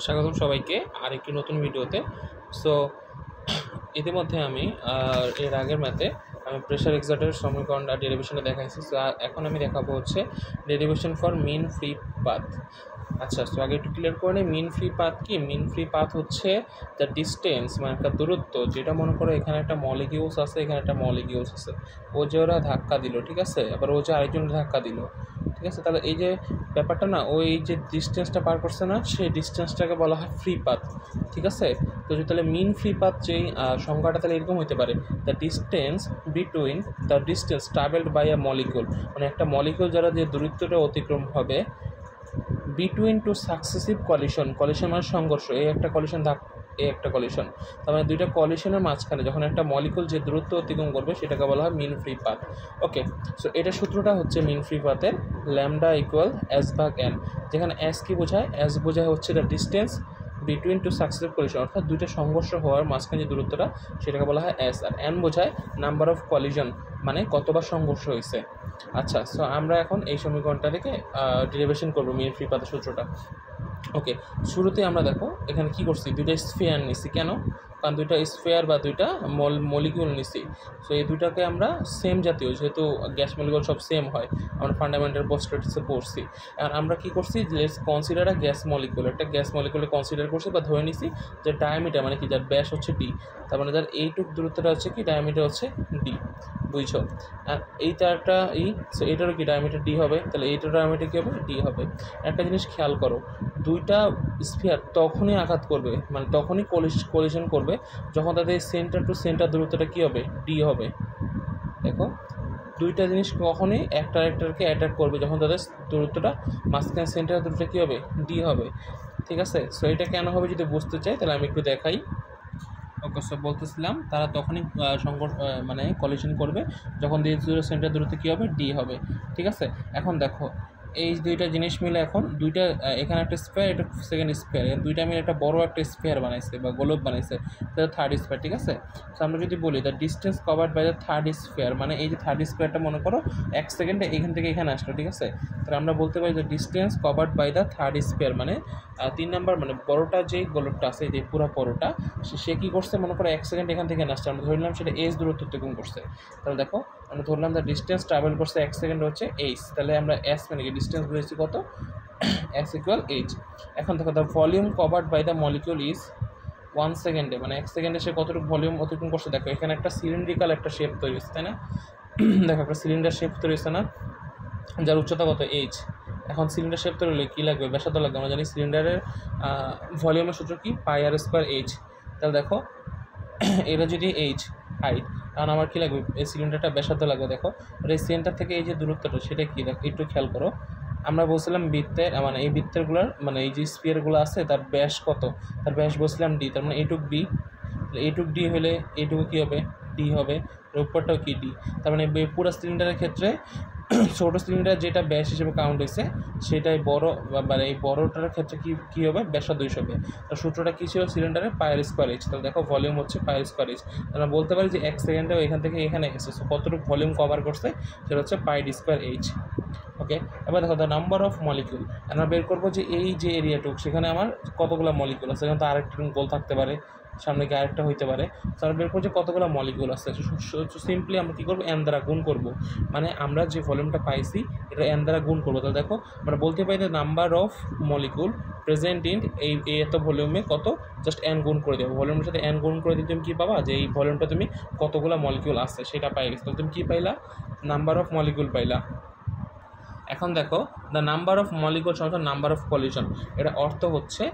স্বাগতম সবাইকে আরেকটি নতুন ভিডিওতে। সো ইতিমধ্যে আমি এর আগের ম্যাথে আমি প্রেশার এক্সার্টের সমীকরণ আর ডেরিভেশনে দেখাইছি। সো এখন আমি দেখাবো হচ্ছে derivation for mean free path. আচ্ছা, সো আগে একটু ক্লিয়ার করে নিই, মিন ফ্রি পাথ কি? মিন ফ্রি পাথ হচ্ছে দ্য ডিস্টেন্স, মানে একটা দূরত্ব, যেটা মনে করো এখানে একটা মলিকিউলস আছে, এখানে একটা মলিকিউলস আছে, ও যে ওরা ধাক্কা দিল, ঠিক আছে, আবার ও যে আরেকজন ধাক্কা দিল, ঠিক আছে, তাহলে এই যে ব্যাপারটা না, ওই যে ডিস্টেন্সটা পার করছে না, সেই ডিস্টেন্সটাকে বলা হয় ফ্রি পাথ, ঠিক আছে। তো তাহলে মিন ফ্রি পাথ যেই সংখ্যাটা তাহলে এরকম হতে পারে, the distance between the distance travelled by a molecule, মানে একটা মলিকিউল যারা যে দূরত্বটা অতিক্রম হবে between two successive collision, collision মানে সংঘর্ষ, এই একটা কলিশন এই একটা কলিশন, তার মানে দুইটা কলিশনের মাঝখানে যখন একটা মলিকুল যে দূরত্ব অতিক্রম করবে সেটাকে বলা হয় mean free path. Okay, so এটা সূত্রটা হচ্ছে মিন ফ্রি পাথের ল্যামডা ইকুয়াল এস ভাগ এন, যেখানে এস কি বোঝায়? এস বোঝায় হচ্ছে the distance between two successive collision, অর্থাৎ দুইটা সংঘর্ষ হওয়ার মাঝখানে যে দূরত্বটা সেটাকে বলা হয় এস, আর এন বোঝায় নাম্বার অফ কলিশন, মানে কতবার সংঘর্ষ হয়েছে। আচ্ছা, সো আমরা এখন এই সমীকরণটা থেকে ডেরিভেশন করবো মিন ফ্রি পাথের সূত্রটা। ওকে, শুরুতে আমরা দেখো এখানে কি করছি, দুইটা স্ফিয়ার নিছি। কেন? কারণ দুইটা স্ফিয়ার বা দুইটা মলিকিউল নিছি। সো এই দুইটাকে আমরা সেম জাতীয়, যেহেতু গ্যাস মলিকিউল সব সেম হয়, আমরা ফান্ডামেন্টাল পোস্টলেটসে পড়ছি। আর আমরা কি করছি, let's consider a gas molecule, একটা গ্যাস মলিকিউলে কনসিডার করছি বা ধরে নিছি যে ডায়ামিটার, মানে কি, যার ব্যাস হচ্ছে ডি, তার মানে যার এইটুক দূরত্বটা হচ্ছে কি, ডায়ামিটার হচ্ছে ডি, বুঝছো। আর এইটা একটা সো এটারও কি ডায়ামিটার ডি হবে, তাহলে এইটার ডায়ামিটার কী হবে? ডি হবে। একটা জিনিস খেয়াল করো, দুইটা স্ফিয়ার তখনই আঘাত করবে, মানে তখনই কলিশন করবে যখন তাদের সেন্টার টু সেন্টার দূরত্বটা কী হবে? ডি হবে। দেখো, দুইটা জিনিস কখনই একটা আরেকটাকে অ্যাটাক করবে যখন তাদের দূরত্বটা মাঝখানে সেন্টার দূরত্বটা কী হবে? ডি হবে, ঠিক আছে। সো এটা কেন হবে যদি বুঝতে চাই তাহলে আমি একটু দেখাই। ওকে, সো বলতেছিলাম তারা তখনই মানে কলিশন করবে যখন সেন্টার দূরত্ব কী হবে? ডি হবে, ঠিক আছে। এখন দেখো, এই দুইটা জিনিস মিলে এখন দুইটা, এখানে একটা স্কোয়ার, এটা সেকেন্ড স্কোয়ার, দুইটা মিলে একটা বড় একটা স্কোয়ার বানাইছে বা গোলক বানাইছে, সেটা থার্ড স্কোয়ার, ঠিক আছে। তো আমরা যদি বলি the distance covered by the third square, মানে এই যে থার্ড স্কোয়ারটা মনে করো 1 সেকেন্ডে এখান থেকে এখানে আসলো, ঠিক আছে। তাহলে আমরা বলতে পারি যে distance covered by the third square, মানে 3 নাম্বার, মানে বড়টা যেই গোলকটা আছে, যে পুরো বড়টা, সে কী করছে মনে করো 1 সেকেন্ড এখান থেকে আসছে, আমরা ধরলাম সেটা এস দূরত্ব অতিক্রম করছে। তাহলে দেখো, আমরা ধরলাম দ্য ডিস্টেন্স ট্রাভেল করছে 1 সেকেন্ড হচ্ছে এইচ, তাহলে আমরা এস মানে কি ডিস্টেন্স বুঝেছি কত? S equal H. এখন দেখো, the volume covered by the molecule is 1 সেকেন্ডে, মানে 1 সেকেন্ডে সে কতটুকু ভলিউম অতিক্রম করছে। দেখো এখানে একটা সিলিন্ড্রিক্যাল একটা শেপ তৈরি হচ্ছে, তাই না? দেখো একটা সিলিন্ডার শেপ তৈরি হচ্ছে না, যার উচ্চতা কত? এইচ। এখন সিলিন্ডার শেপ তৈরি হলে কী লাগবে? ব্যাসার্ধ লাগবে। আমরা জানি সিলিন্ডারের ভলিউমের সূত্র কি? পাই আর স্কোয়ার এইচ। তাহলে দেখো এটা যদি এইচ হাইট, কারণ আমার কী লাগবে? এই সিলিন্ডারটা ব্যাসার্ধ লাগবে। দেখো এই সেন্টার থেকে এই যে দূরত্বটা সেটা কী? দেখো একটু খেয়াল করো, আমরা বলছিলাম বৃত্তের, মানে এই বৃত্তেরগুলোর, মানে এই যে স্পিয়ারগুলো আছে তার ব্যাস কত? তার ব্যাস বলছিলাম ডি, তার মানে এইটুক ডি, এইটুক ডি হলে এইটুকু কী হবে? ডি হবে। উপরটাও কি? ডি। তার মানে পুরো সিলিন্ডারের ক্ষেত্রে ছোটো সিলিন্ডার যেটা ব্যাস হিসেবে কাউন্ট হয়েছে সেটাই বড়, মানে এই বড়টার ক্ষেত্রে কী হবে? ব্যাসার্ধ হিসেবে। তো সূত্রটা কী ছিল সিলিন্ডারের? পায়ের স্কোয়ার এইচ। তাহলে দেখো ভলিউম হচ্ছে পায়ের স্কোয়ার এইচ। আমরা বলতে পারি যে 1 সেকেন্ডেও এখান থেকে এখানে গেছে, সো কতটুকু ভলিউম কভার করছে সেটা হচ্ছে পাই ডি স্কোয়ার এইচ। ওকে, এবার দেখো দ্য নাম্বার অফ মলিকিউল, আমরা বের করবো যে এই যে এরিয়াটুক সেখানে আমার কতগুলো মলিকিউল আছে। সেখানে তো আরেকটা গোল থাকতে পারে, সামনে গিয়ে আরেকটা হইতে পারে। তো আমরা বের করবো যে কতগুলো মলিকিউল আছে। সিম্পলি আমরা কী করবো? এন দ্বারা গুণ করবো, মানে আমরা যে ভলিউমটা পাইছি এটা এন দ্বারা গুণ করবো। তাহলে দেখো আমরা বলতে পারি যে number of molecule present in এই এত ভলিউমে কত, জাস্ট এন গুণ করে দেবো। ভলিউমের সাথে এন গুণ করে দিলে তুমি কী পাবা? যে এই ভলিউমটা তুমি কতগুলো মলিকিউল আছে সেটা পাই গেছে। তাহলে তুমি কী পাইলা? নাম্বার অফ মলিকিউল পাইলা। এখন দেখো, দ্য নাম্বার অফ মলিকিউল সমান নাম্বার অফ কলিশন, এটা অর্থ হচ্ছে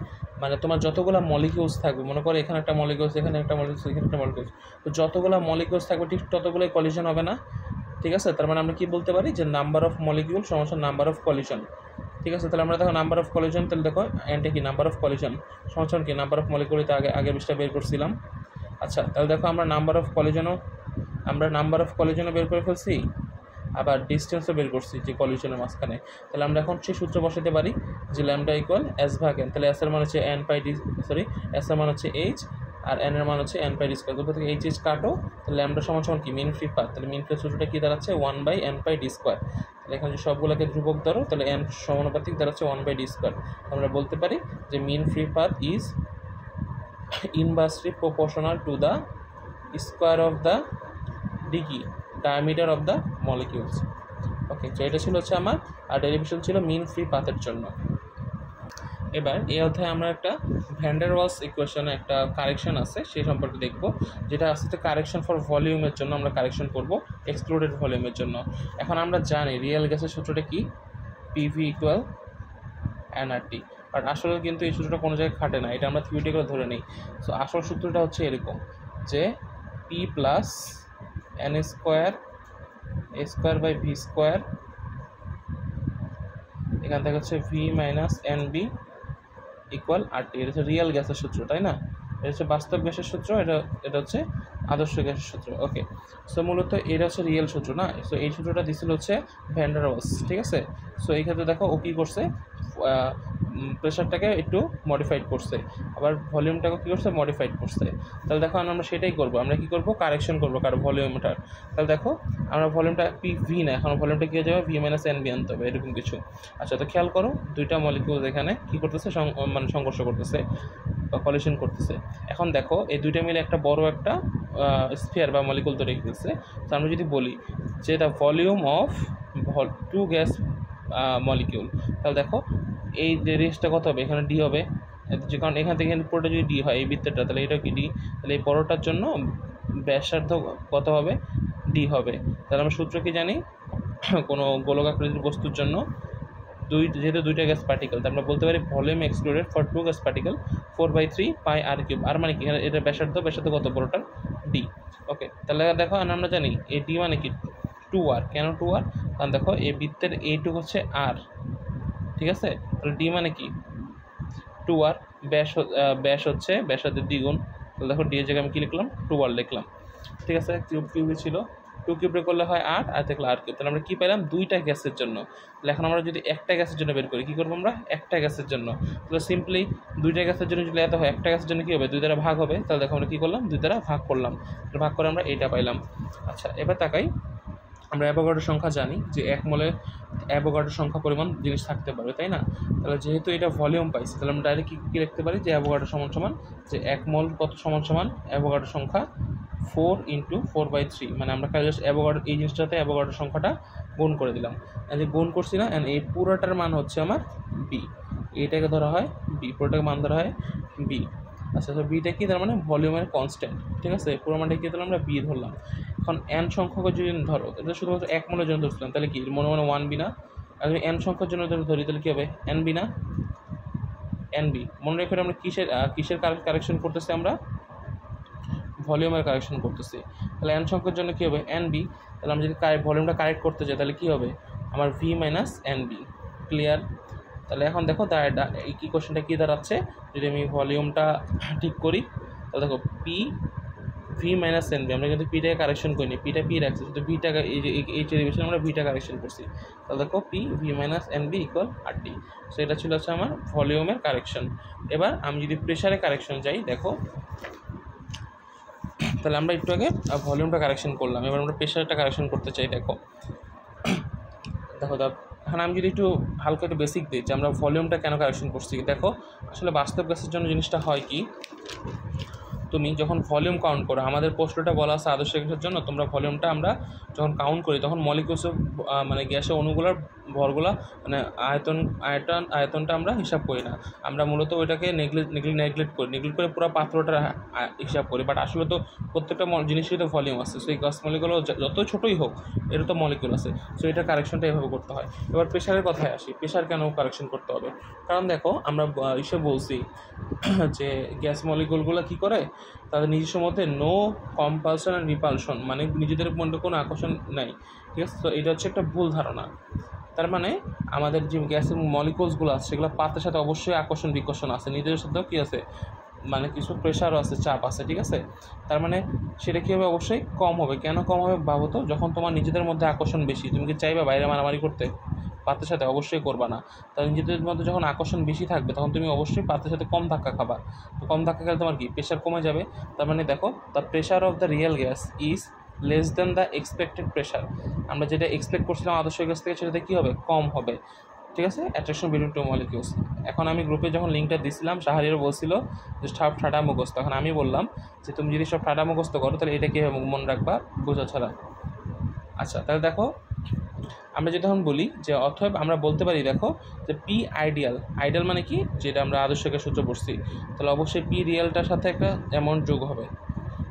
মানে তোমার যতগুলো মলিকিউলস থাকবে, মনে করো এখানে একটা মলিকিউলস, এখানে একটা মলিকিউলস, এখানে একটা মলিকিউলস, তো যতগুলো মলিকিউলস থাকবে ঠিক ততগুলোই কলিশন হবে না, ঠিক আছে। তার মানে আমরা কী বলতে পারি যে নাম্বার অফ মলিকিউল সমান নাম্বার অফ কলিশন, ঠিক আছে। তাহলে আমরা দেখো নাম্বার অফ কলিশন, তাহলে দেখো এনটা কি? নাম্বার অফ কলিশন সমান কি? নাম্বার অফ মলিকিউলতে আগের বিষয়টা বের করছিলাম। আচ্ছা, তাহলে দেখো আমরা নাম্বার অফ কলিশনও বের করে ফেলছি, আবার ডিস্টেন্সও বের করছি যে কলিশনের মাঝখানে। তাহলে আমরা এখন সেই সূত্র বসাতে পারি যে ল্যামডা ইকুয়াল এস ভাগ এন। তাহলে এস এর মান হচ্ছে এন পাই ডি, এস এর মান হচ্ছে এইচ আর এন এর মান হচ্ছে এন পাই ডি স্কোয়ার। দুটো থেকে এইচ কাটো, তাহলে ল্যামডা সমান কি? Mean free path. তাহলে মিন ফ্রি সূত্রটা কী দাঁড়াচ্ছে? 1/n পাই ডি স্কোয়ার। এখন যে সবগুলোকে ধ্রুবক ধরো, তাহলে n সমানুপাতিক দাঁড়াচ্ছে 1/d²। আমরা বলতে পারি যে mean free path is inversely proportional to the square of the diameter of the molecules. Okay, তো এটা ছিল হচ্ছে আমার ডেরিভেশন ছিল মিন ফ্রি পাথের জন্য। এবার এই অধ্যায়ে আমরা একটা ভ্যান ডার ওয়ালস ইকুয়েশনে একটা কারেকশন আছে সেই সম্পর্কে দেখব, যেটা আসলে কারেকশন ফর ভলিউমের জন্য আমরা কারেকশন করব এক্সক্লুডেড ভলিউমের জন্য। এখন আমরা জানি রিয়েল গ্যাসের সূত্রটা কি, পিভি ইকুয়াল এনআরটি, বাট আসলে কিন্তু এই সূত্রটা কোনো জায়গায় খাটে না, এটা আমরা থিওরিটিক্যালি ধরে নিই। সো আসল সূত্রটা হচ্ছে এরকম যে P plus N square A square by V square, এখান থেকে হচ্ছে V minus N B equal RT. এটা হচ্ছে রিয়েল গ্যাসের সূত্র, তাই না? এটা হচ্ছে বাস্তব গ্যাসের সূত্র, এটা হচ্ছে আদর্শ গ্যাসের সূত্র। ওকে, সো মূলত এটা হচ্ছে রিয়েল সূত্র না। সো এই সূত্রটা দিছিল হচ্ছে ভ্যান ডার ওয়ালস, ঠিক আছে? সো এই ক্ষেত্রে দেখো ও কী করছে, প্রেশারটাকে একটু মডিফাইড করছে, আবার ভলিউমটাকে কী করছে, মডিফাইড করছে। তাহলে দেখো আমরা সেটাই করবো, আমরা কী করবো, কারেকশন করবো কারো ভলিউমটার। তাহলে দেখো আমরা ভলিউমটা পি ভি না, এখন ভলিউমটা কী হয়ে যাবে, ভি মাইনাস এন বি আনতে হবে, এরকম কিছু। আচ্ছা, তো খেয়াল করো দুইটা মলিকিউল এখানে কী করতেছে, মানে সংঘর্ষ করতেছে বা কলিশন করতেছে। এখন দেখো এই দুইটা মিলে একটা বড় একটা স্ফিয়ার বা মলিকুল তৈরি করতেছে। তো আমরা যদি বলি যে the volume of two gas molecule, তাহলে দেখো এই যে রেঞ্জটা কত হবে, এখানে ডি হবে, যে কারণ এখান থেকে কিন্তু পুরোটা যদি ডি হয় এই বৃত্তটা, তাহলে এটাও কি ডি, তাহলে এই বড়টার জন্য ব্যাসার্ধ কত হবে, ডি হবে। তাহলে আমরা সূত্র কি জানি, কোনো গোলকাকৃতির বস্তুর জন্য যেহেতু দুইটা গ্যাস পার্টিকেল, তাহলে আমরা বলতে পারি volume excluded for two gas particle 4/3 pi r cube. আর মানে কি, এটা ব্যাসার্ধ কত বড়টার, ডি। ওকে, তাহলে দেখো আমরা জানি এই ডি মানে কি 2r। কেন 2r, কারণ দেখো এই বৃত্তের এইটুকু হচ্ছে আর, ঠিক আছে? তাহলে ডি মানে কি 2r, ব্যাস হচ্ছে ব্যাসার্ধের দ্বিগুণ। তাহলে দেখো ডি এর জায়গায় আমি কি লিখলাম, 2r লিখলাম, ঠিক আছে? কিউবে ছিল 2 কিউবে করলে হয় 8, আর দেখলো আর কিউব। তাহলে আমরা কী পেলাম, দুইটা গ্যাসের জন্য। তাহলে এখন আমরা যদি একটা গ্যাসের জন্য বের করি, কী করবো আমরা, একটা গ্যাসের জন্য। তাহলে সিম্পলি দুইটা গ্যাসের জন্য যদি এত হয়, একটা গ্যাসের জন্য কী হবে, 2 দ্বারা ভাগ হবে। তাহলে দেখো আমরা কী করলাম, 2 দ্বারা ভাগ করলাম, ভাগ করে আমরা এইটা পাইলাম। আচ্ছা, এবার তাকাই, আমরা অ্যাভোগাড্রো সংখ্যা জানি যে 1 মোলে অ্যাভোগাড্রো সংখ্যা পরিমাণ জিনিস থাকতে পারবে, তাই না? তাহলে যেহেতু এটা ভলিউম পাইছি, তাহলে আমরা ডাইরেক্ট কী লিখতে পারি যে অ্যাভোগাড্রো সমান যে 1 মোল কত সমান অ্যাভোগাড্রো সংখ্যা 4 × 4/3, মানে আমরা জাস্ট অ্যাভোগাড্রো এই জিনিসটাতে অ্যাভোগাড্রো সংখ্যাটা গুণ করে দিলাম, যে গুণ করছি না, এই পুরোটার মান হচ্ছে আমার বি, এইটাকে ধরা হয় বি, পুরোটাকে মান ধরা হয় বি। আচ্ছা, তো বিটা কি, তার মানে ভলিউমের কনস্ট্যান্ট, ঠিক আছে? পুরো মানটা কি ধরলাম, আমরা বি ধরলাম। এখন এন সংখ্যক যদি ধরো, এটা শুধুমাত্র 1 মোলের জন্য ধরছিলাম, তাহলে কি মনে 1 বি না? আর যদি এন সংখ্যার জন্য ধরি তাহলে কী হবে, এন বি না, এন বি। মনে রেখে আমরা কিসের কারেকশন করতেছি, আমরা ভলিউমের কারেকশন করতেছি। তাহলে এন সংখ্যার জন্য কী হবে, এন বি। তাহলে আমরা যদি ভলিউমটা কারেক্ট করতে চাই, তাহলে কী হবে, আমার V minus N B. Clear? তাহলে এখন দেখো এই কি কোশ্চেনটা কী দাঁড়াচ্ছে, যদি আমি ভলিউমটা ঠিক করি, তাহলে দেখো P V minus N B, আমরা কিন্তু পিটাকে কারেকশন করিনি, পিটা পি রাখছি, শুধু ভিটাকে এই ডেরিভেশন আমরা ভিটা কারেকশন করছি। তাহলে দেখো P V minus N B equal R T. So এটা ছিল হচ্ছে আমার ভলিউমের কারেকশন। এবার আমি যদি প্রেশারে কারেকশন যাই, দেখো তাহলে আমরা একটু আগে ভলিউমটা কারেকশন করলাম, এবার আমরা প্রেশারটা কারেকশন করতে চাই। দেখো এখন আমি যদি একটু হালকা একটু বেসিক দিই যে আমরা ভলিউমটা কেন কারেকশন করছি। দেখো আসলে বাস্তব গ্যাসের জন্য জিনিসটা হয় কি, তুমি যখন ভলিউম কাউন্ট করো, আমাদের প্রশ্নটা বলা আছে আদর্শ গ্যাসের জন্য, তোমরা ভলিউমটা আমরা যখন কাউন্ট করি তখন মলিকিউলস মানে গ্যাসের অণুগুলোর ভরগুলা মানে আয়তনটা আমরা হিসাব করি না, আমরা মূলত ওইটাকে নেগলেক্ট করে পুরো পাত্রটা হিসাব করি। বাট আসলে তো প্রত্যেকটা জিনিসেরই তো ভলিউম আছে, সেই গ্যাস মলিকুলও যত ছোটোই হোক এটা তো মলিকুল আছে। সো এটা কারেকশনটা এভাবে করতে হয়। এবার প্রেশারের কথায় আসি, প্রেশার কেন কারেকশন করতে হবে, কারণ দেখো আমরা বলছি যে গ্যাস মলিকুলগুলো কী করে, তাদের নিজস্ব মধ্যে নো কম্পালশন অ্যান্ড রিপালশন, মানে নিজেদের মধ্যে কোনো আকর্ষণ নাই, ঠিক আছে? তো এটা হচ্ছে একটা ভুল ধারণা। তার মানে আমাদের যে গ্যাসের মলিকুলসগুলো আছে সেগুলো পাত্রের সাথে অবশ্যই আকর্ষণ বিকর্ষণ আছে, নিজেদের সাথেও কী আছে, মানে কিছু প্রেশারও আছে, চাপ আছে, ঠিক আছে? তার মানে সেটা কী হবে, অবশ্যই কম হবে। কেন কম হবে ভাবো তো, যখন তোমার নিজেদের মধ্যে আকর্ষণ বেশি, তুমি কি চাইবে বাইরে মারামারি করতে? পাত্রের সাথে অবশ্যই করবা না। তাহলে নিজেদের মধ্যে যখন আকর্ষণ বেশি থাকবে তখন তুমি অবশ্যই পাত্রের সাথে কম ধাক্কা খাবা। তো কম ধাক্কা খেলে তোমার কি প্রেশার কমে যাবে। তার মানে দেখো, the pressure of the real gas is less than the expected pressure, আমরা যেটা এক্সপেক্ট করছিলাম আদর্শ গ্যাস থেকে সেটাতে কী হবে, কম হবে। ঠিক আছে, অ্যাট্রাকশন বিটুইন টু মলিকিউলস। এখন আমি গ্রুপে যখন লিঙ্কটা দিছিলাম, শাহরিয়ারও বলছিল যে সব ঠাডা মুখস্থ। তখন আমি বললাম যে তুমি যদি সব ঠাডা মুখস্থ করো তাহলে এটা কীভাবে মনে রাখবা, বোঝা ছাড়া। আচ্ছা, তাহলে দেখো আমরা যেটা এখন বলি যে অথবা আমরা বলতে পারি দেখো যে পি আইডিয়াল, আইডিয়াল মানে কি, যেটা আমরা আদর্শ গ্যাস সূত্র পড়ছি, তাহলে অবশ্যই পি রিয়েলটার সাথে একটা অ্যামাউন্ট যোগ হবে।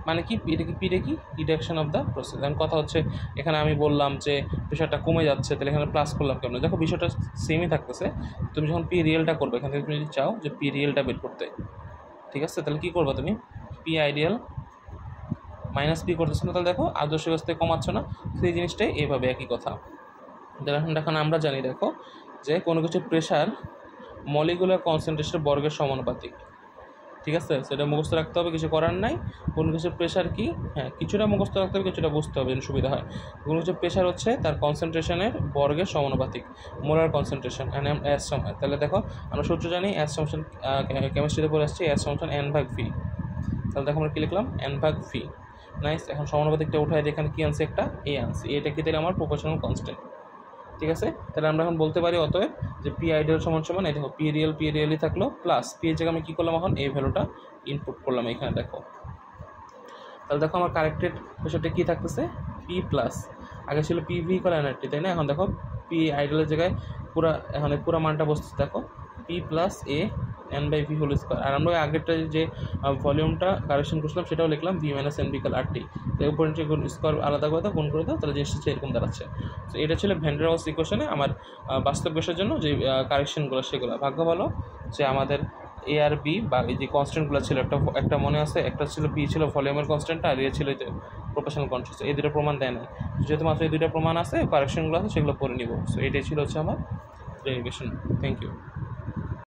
মানে কি পিটা কি রিডাকশন অফ দ্য প্রসেস। এখন কথা হচ্ছে এখানে আমি বললাম যে প্রেশারটা কমে যাচ্ছে, তাহলে এখানে প্লাস করলাম কেমন, দেখো বিষয়টা সেমই থাকতেছে। তুমি যখন পি রিয়েলটা করবে, এখান থেকে তুমি যদি চাও যে পি রিয়েলটা বের করতে, ঠিক আছে, তাহলে কী করবে তুমি, পি আইডিয়াল মাইনাস পি করতেছো না, তাহলে দেখো আদর্শ গ্যাস থেকে কমাচ্ছ না, সেই জিনিসটাই এইভাবে একই কথা। এখন আমরা জানি দেখো যে কোনো কিছু প্রেশার মলিকুলার কনসেন্ট্রেশনের বর্গের সমানুপাতিক। ঠিক আছে, সেটা মুখস্থ রাখতে হবে, কিছু করার নাই। কোনো কিছুর প্রেশার কি, হ্যাঁ কিছুটা মুখস্থ রাখতে হবে, কিছুটা বুঝতে হবে, সুবিধা হয়। কোনো কিছু প্রেশার হচ্ছে তার কনসেন্ট্রেশনের বর্গের সমানুপাতিক, মোলার কনসেন্ট্রেশন এস সময়। তাহলে দেখো আমরা সূত্র জানি, এস ফাংশন কেমিস্ট্রিতে পড়ে আসছি, এস ফাংশন এন ভাগ ভি। তাহলে দেখো আমরা কী লিখলাম, এন ভাগ ভি। নাইস, এখন সমানুপাতিকটা উঠায় এখানে কী আনছে, একটা এ আনছে, এটা কি তাহলে আমার প্রপোর্শনাল কনস্ট্যান্ট। ঠিক আছে, তাহলে আমরা এখন বলতে পারি অতএব যে পি আইডিয়াল সমান এই দেখো পি রিয়েলই থাকলো, প্লাস পি এর জায়গায় আমি কী করলাম, এখন এই ভ্যালুটা ইনপুট করলাম এখানে দেখো। তাহলে দেখো আমার কারেক্টেড প্রেশারটা কী থাকতেছে, পি প্লাস, আগে ছিল পি ভি ইকুয়াল এনআরটি, তাই না, এখন দেখো পি আইডিয়ালের জায়গায় পুরো মানটা বসতেছে দেখো P plus a n by V whole square. আর আমরা আগেরটা যে ভলিউমটা কারেকশন করছিলাম সেটাও লিখলাম V minus N B equal R T, তো উপর নিচে স্কোয়ার আলাদা করে দাও, গুণ করে দাও, তাহলে জিনিসটা এরকম দাঁড়াচ্ছে। তো এটা ছিল ভ্যান ডার ওয়ালস ইকুয়েশনে আমার বাস্তব গ্যাসের জন্য যে কারেকশনগুলো, সেগুলো ভাগ্য ভালো যে আমাদের এ আর বি বা এই যে কনস্ট্যান্টগুলো ছিল, একটা মনে আছে, একটা ছিল পি ছিল ভলিউমের কনস্ট্যান্টটা, আর এ ছিল প্রপোর্শনাল কনস্ট্যান্ট। এই দুটো প্রমাণ দেয় না, যেহেতু মাত্র এই দুটো প্রমাণ আছে, কারেকশনগুলো আছে সেগুলো পড়ে নিব। সো এটাই ছিল হচ্ছে আমার ডেরিভেশন। Thank you.